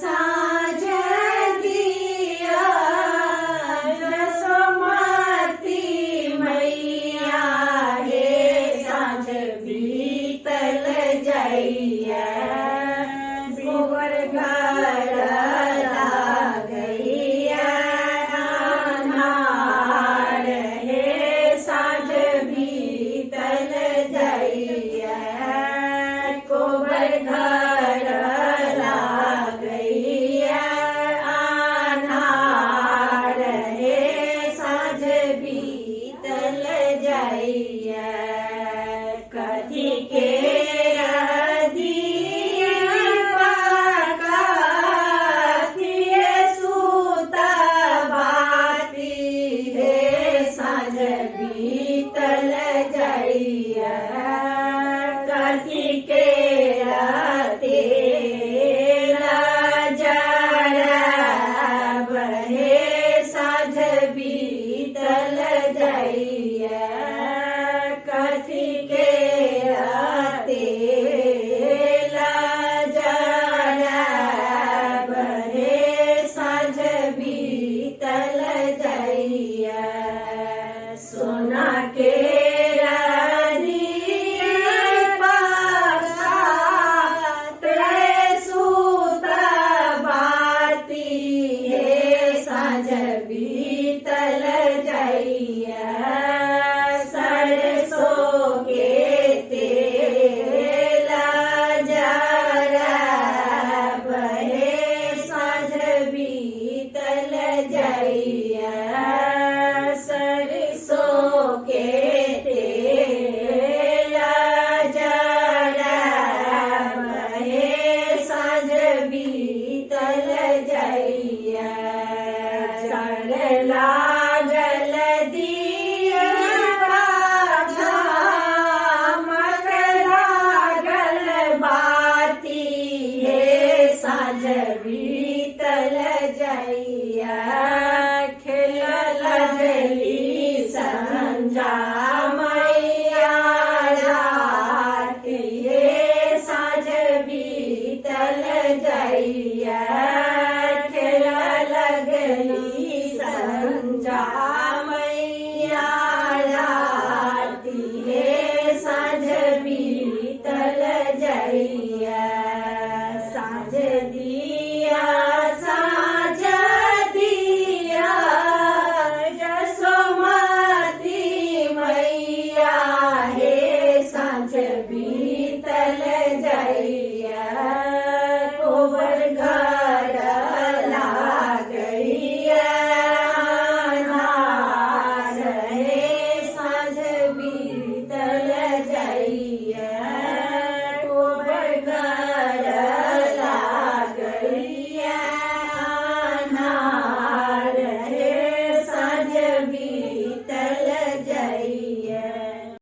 साँझ दिया जसोमती मैया हे साँझ बीतल जाइया गोबर घर लागैया अन्हार हे साँझ बीतल जाइया गोबर घर लागैया अन्हार हे साँझ बीतल जाइया कथी के बीतल जाइया कथी के तेरा जरब हे साँझ बीतल जाइया कथी के तेरा जरब हे साँझ बीतल जाइया सोना के बीतल जाइया सरसों के तेल जरब हे साँझ बीतल जाइया सरसों के तेल जरब हे साँझ बीतल जाइया लागल दिया लागल बाती हे साँझ बीतल जाइया खेल लगली संझा मैया राती हे साँझ बीतल जाइया खेल लगली संझा मैया राती हे साँझ बीतल जाइया साँझ दिया जसोमती मैया हे साँझ बीतल जाइया गोबर घर